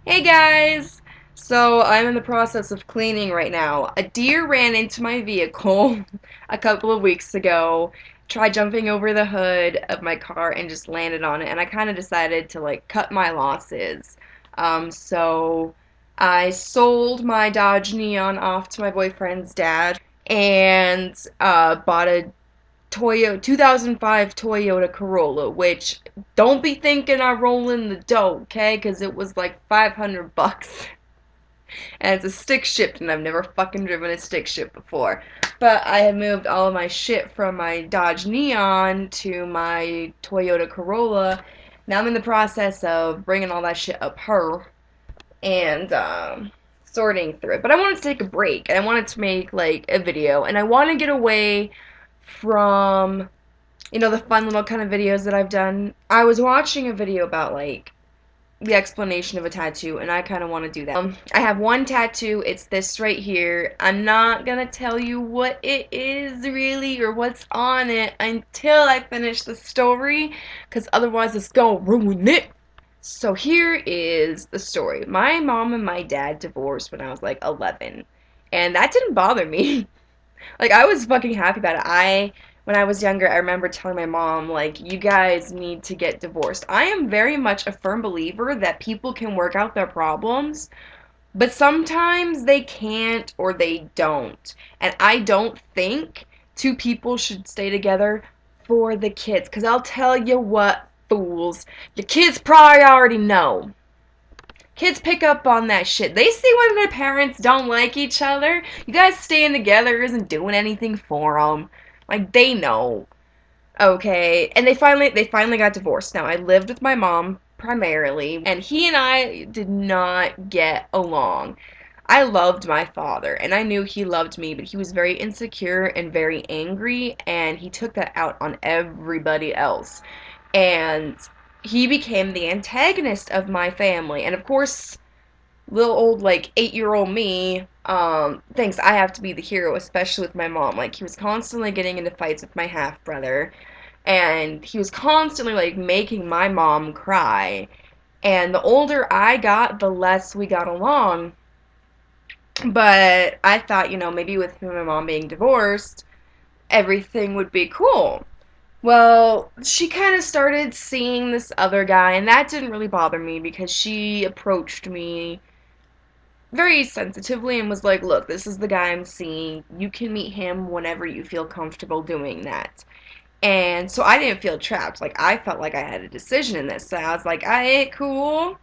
Hey guys! So I'm in the process of cleaning right now. A deer ran into my vehicle a couple of weeks ago, tried jumping over the hood of my car and just landed on it, and I kind of decided to cut my losses. So I sold my Dodge Neon off to my boyfriend's dad and bought a Toyota 2005 Toyota Corolla, which don't be thinking I roll in the dough, okay? Because it was like 500 bucks. And it's a stick shift, and I've never fucking driven a stick shift before. But I have moved all of my shit from my Dodge Neon to my Toyota Corolla. Now I'm in the process of bringing all that shit up her and sorting through it. But I wanted to take a break, and I wanted to make like a video, and I want to get away from the fun little kind of videos that I've done. I was watching a video about the explanation of a tattoo, and I kind of want to do that. I have one tattoo. It's this right here. I'm not gonna tell you what it is really or what's on it until I finish the story, because otherwise it's gonna ruin it. So here is the story. My mom and my dad divorced when I was like 11, and that didn't bother me. Like, I was fucking happy about it. When I was younger, I remember telling my mom, like, you guys need to get divorced. I am very much a firm believer that people can work out their problems, but sometimes they can't or they don't. And I don't think two people should stay together for the kids. Because I'll tell you what, fools, your kids probably already know. Kids pick up on that shit. They see when their parents don't like each other. You guys staying together isn't doing anything for them. Like, they know. Okay, and they finally got divorced. Now, I lived with my mom primarily, and he and I did not get along. I loved my father, and I knew he loved me, but he was very insecure and very angry, and he took that out on everybody else. And he became the antagonist of my family. And of course, little old like 8-year old me thinks I have to be the hero, especially with my mom. Like, he was constantly getting into fights with my half brother, and he was constantly like making my mom cry. And the older I got, the less we got along. But I thought, maybe with him and my mom being divorced, everything would be cool. Well, she kind of started seeing this other guy, and that didn't really bother me because she approached me very sensitively and was like, look, this is the guy I'm seeing. You can meet him whenever you feel comfortable doing that. And so I didn't feel trapped. Like, I felt like I had a decision in this. So I was like, alright, cool.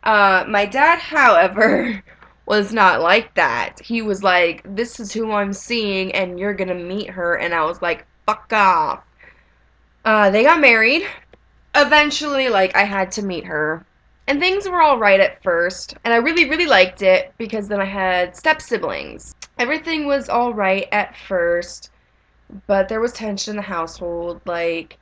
My dad, however, was not like that. He was like, this is who I'm seeing, and you're gonna meet her. And I was like, fuck off. They got married. Eventually, like, I had to meet her. And things were all right at first, and I really, really liked it because then I had step siblings. Everything was all right at first, but there was tension in the household. Like,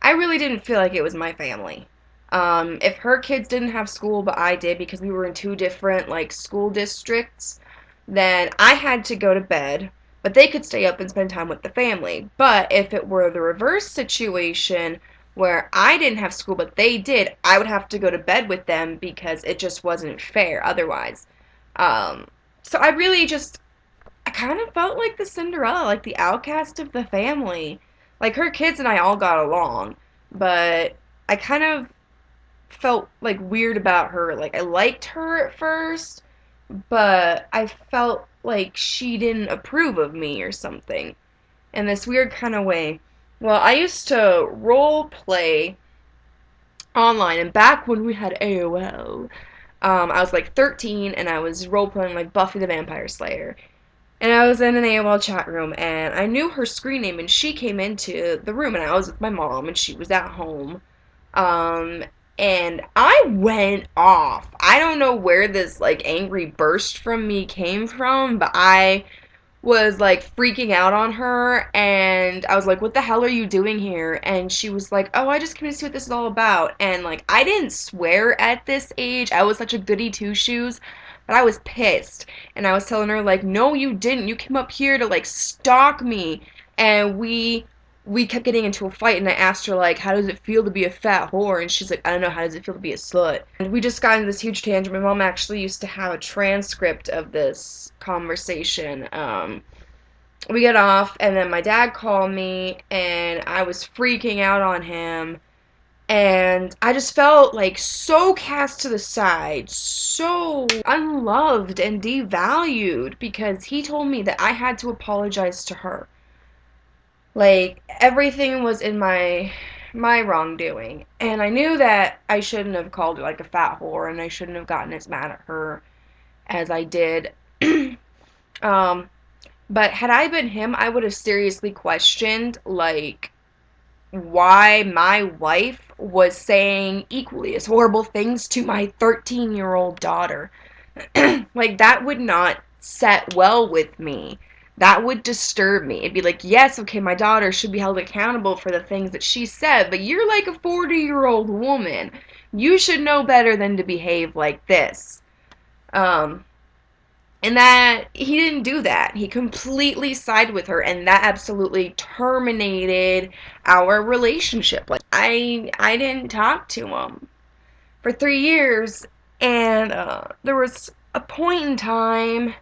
I really didn't feel like it was my family. If her kids didn't have school, but I did because we were in two different, like, school districts, then I had to go to bed, but they could stay up and spend time with the family. But if it were the reverse situation where I didn't have school but they did, I would have to go to bed with them because it just wasn't fair otherwise. Um, so I kind of felt like the Cinderella, like the outcast of the family. Like, her kids and I all got along, but I kind of felt like weird about her. Like, I liked her at first, but I felt like she didn't approve of me or something in this weird kind of way. Well, I used to role play online, and back when we had AOL, I was like 13 and I was role playing like Buffy the Vampire Slayer. And I was in an AOL chat room, and I knew her screen name, and she came into the room, and I was with my mom, and she was at home. Um, and I went off. I don't know where this like angry burst from me came from, but I was like freaking out on her, and I was like, what the hell are you doing here? And she was like, oh, I just came to see what this is all about. And like, I didn't swear at this age. I was such a goody two shoes, but I was pissed. And I was telling her like, no, you didn't. You came up here to like stalk me. And we we kept getting into a fight, and I asked her, like, how does it feel to be a fat whore? And she's like, I don't know, how does it feel to be a slut? And we just got into this huge tangent. My mom actually used to have a transcript of this conversation. We get off, and then my dad called me, and I was freaking out on him, and I just felt like so cast to the side, so unloved and devalued, because he told me that I had to apologize to her. Like, everything was in my wrongdoing. And I knew that I shouldn't have called her like a fat whore, and I shouldn't have gotten as mad at her as I did. um, but had I been him, I would have seriously questioned, like, why my wife was saying equally as horrible things to my 13-year-old daughter. Like, that would not set well with me. That would disturb me. It'd be like, yes, okay, my daughter should be held accountable for the things that she said, but you're like a 40-year-old woman. You should know better than to behave like this. Um, and that he didn't do that. He completely sided with her, and that absolutely terminated our relationship. Like, I didn't talk to him for 3 years, and there was a point in time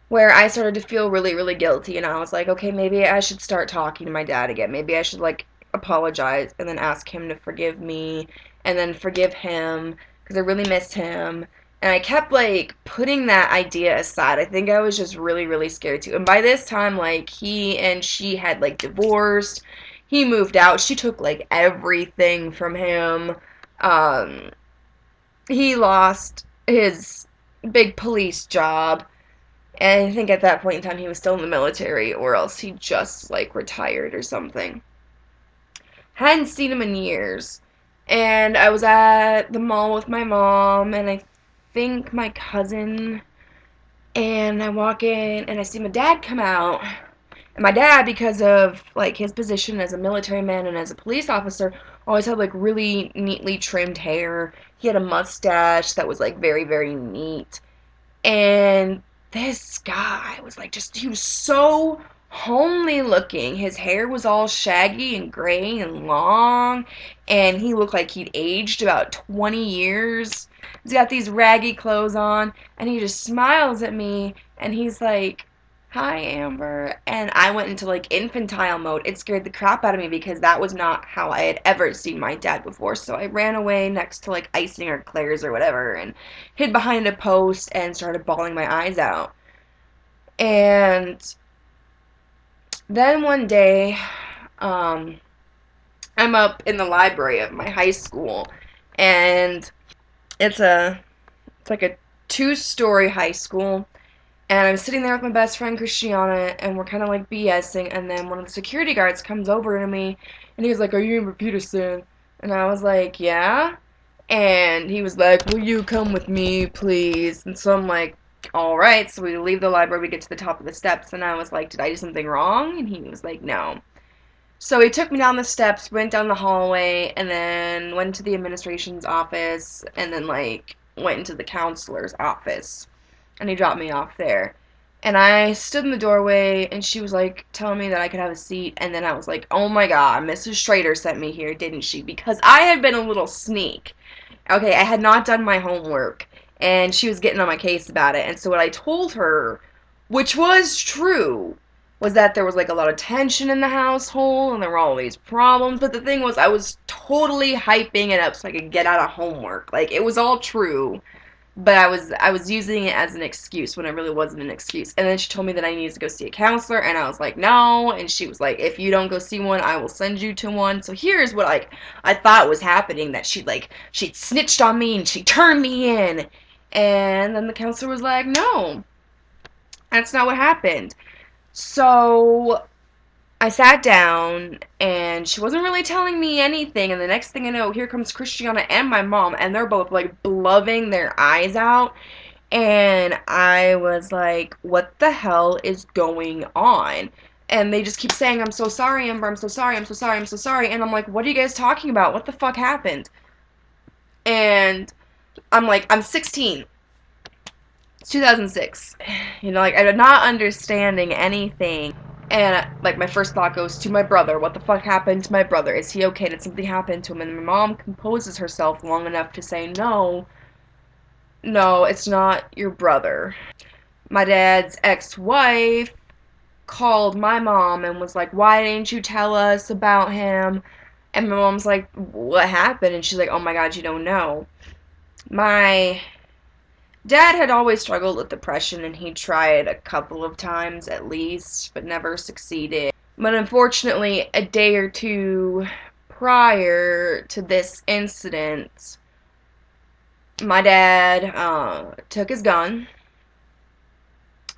where I started to feel really, really guilty, and I was like, okay, maybe I should start talking to my dad again. Maybe I should, like, apologize and then ask him to forgive me and then forgive him because I really missed him. And I kept, like, putting that idea aside. I think I was just really, really scared too. And by this time, like, he and she had, like, divorced. He moved out. She took, like, everything from him. Um, he lost his big police job. And I think at that point in time he was still in the military, or else he just, like, retired or something. Hadn't seen him in years. And I was at the mall with my mom, and I think my cousin, and I walk in, and I see my dad come out. And my dad, because of, like, his position as a military man and as a police officer, always had, like, really neatly trimmed hair. He had a mustache that was, like, very, very neat. And this guy was like, just, he was so homely looking. His hair was all shaggy and gray and long, and he looked like he'd aged about 20 years. He's got these raggy clothes on, and he just smiles at me, and he's like, hi, Amber. And I went into, like, infantile mode. It scared the crap out of me because that was not how I had ever seen my dad before. So I ran away next to, like, icing or Claire's or whatever and hid behind a post and started bawling my eyes out. And then one day, um, I'm up in the library of my high school, and it's a it's like a two-story high school. And I'm sitting there with my best friend Christiana, and we're kind of like BSing, and then one of the security guards comes over to me, and he was like, "Are you Amber Peterson?" And I was like, "Yeah." And he was like, "Will you come with me, please?" And so I'm like, "Alright." So we leave the library, we get to the top of the steps, and I was like, "Did I do something wrong?" And he was like, "No." So he took me down the steps, went down the hallway, and then went to the administration's office, and then, like, went into the counselor's office. And he dropped me off there. And I stood in the doorway, and she was, like, telling me that I could have a seat, and then I was like, oh my god, Mrs. Schrader sent me here, didn't she? Because I had been a little sneak. Okay, I had not done my homework, and she was getting on my case about it. And so what I told her, which was true, was that there was, like, a lot of tension in the household, and there were always problems. But the thing was, I was totally hyping it up so I could get out of homework. Like, it was all true, but I was using it as an excuse when it really wasn't an excuse. And then she told me that I needed to go see a counselor, and I was like, no. And she was like, if you don't go see one, I will send you to one. So here's what, like, I thought was happening, that she'd snitched on me and she turned me in. And then the counselor was like, no, that's not what happened. So I sat down, and she wasn't really telling me anything, and the next thing I know, here comes Christiana and my mom, and they're both, like, blubbing their eyes out, and I was like, what the hell is going on? And they just keep saying, I'm so sorry, Amber, I'm so sorry, I'm so sorry, I'm so sorry, and I'm like, what are you guys talking about? What the fuck happened? And I'm like, I'm 16. It's 2006. You know, like, I'm not understanding anything. And like my first thought goes to my brother. What the fuck happened to my brother? Is he okay? Did something happen to him? And my mom composes herself long enough to say, no, no, it's not your brother. My dad's ex-wife called my mom and was like, why didn't you tell us about him? And my mom's like, what happened? And she's like, oh my god, you don't know. My dad had always struggled with depression, and he tried a couple of times at least, but never succeeded. But unfortunately, a day or two prior to this incident, my dad took his gun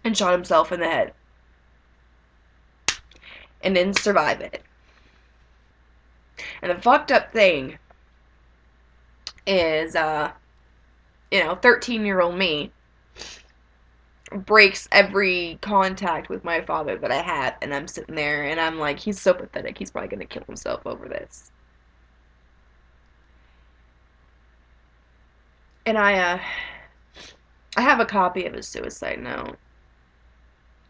and shot himself in the head and didn't survive it. And the fucked up thing is, 13-year-old me breaks every contact with my father that I have, and I'm sitting there and I'm like, he's so pathetic, he's probably gonna kill himself over this. And I have a copy of his suicide note.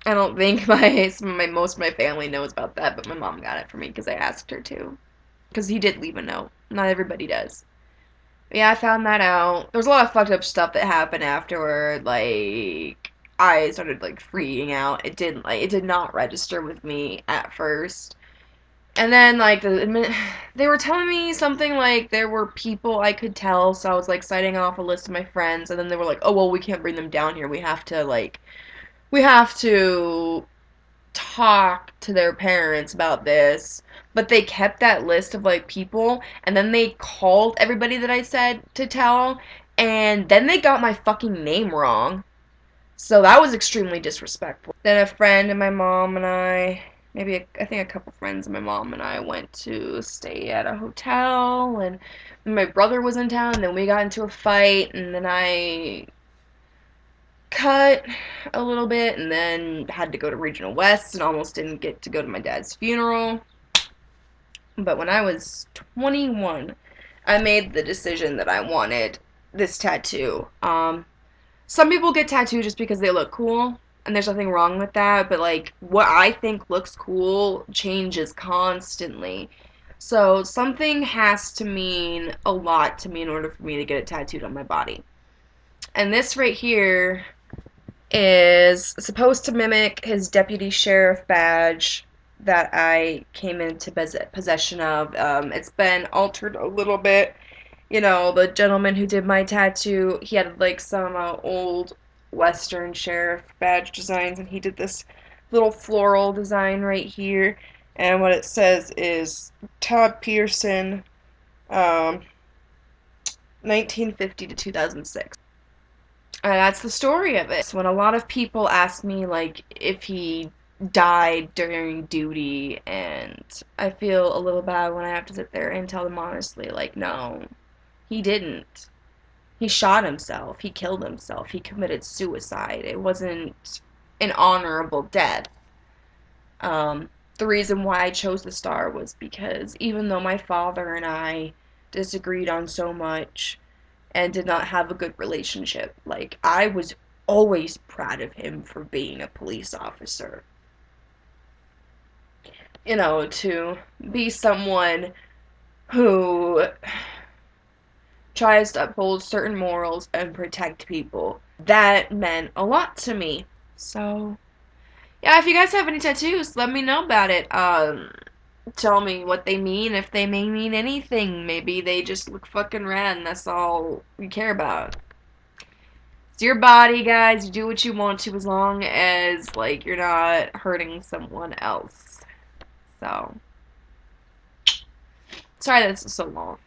I don't think most of my family knows about that, but my mom got it for me because I asked her to. Because he did leave a note. Not everybody does. But yeah, I found that out. There's a lot of fucked up stuff that happened afterward. Like, I started like freaking out. It did not register with me at first. And then like they were telling me something like there were people I could tell, so I was like citing off a list of my friends, and then they were like, "Oh well, we can't bring them down here. We have to talk to their parents about this." But they kept that list of like people, and then they called everybody that I said to tell, and then they got my fucking name wrong. So that was extremely disrespectful. Then a friend and my mom and I, I think a couple friends and my mom and I went to stay at a hotel, and my brother was in town, and then we got into a fight, and then I cut a little bit, and then had to go to Regional West and almost didn't get to go to my dad's funeral. But when I was 21, I made the decision that I wanted this tattoo. Some people get tattooed just because they look cool, and there's nothing wrong with that, but like what I think looks cool changes constantly. So something has to mean a lot to me in order for me to get it tattooed on my body. And this right here is supposed to mimic his deputy sheriff badge that I came into possession of. It's been altered a little bit. The gentleman who did my tattoo, he had like some old Western sheriff badge designs, and he did this little floral design right here. And what it says is Todd Pearson, 1950 to 2006. That's the story of it. So when a lot of people ask me, like, if he died during duty, and I feel a little bad when I have to sit there and tell them honestly, like, no, he didn't. He shot himself. He killed himself. He committed suicide. It wasn't an honorable death. The reason why I chose the star was because even though my father and I disagreed on so much and did not have a good relationship, like, I was always proud of him for being a police officer. To be someone who tries to uphold certain morals and protect people. That meant a lot to me. So, yeah, if you guys have any tattoos, let me know about it. Tell me what they mean, if they may mean anything. Maybe they just look fucking rad and that's all we care about. It's your body, guys. You do what you want to as long as, like, you're not hurting someone else. So, sorry that this is so long.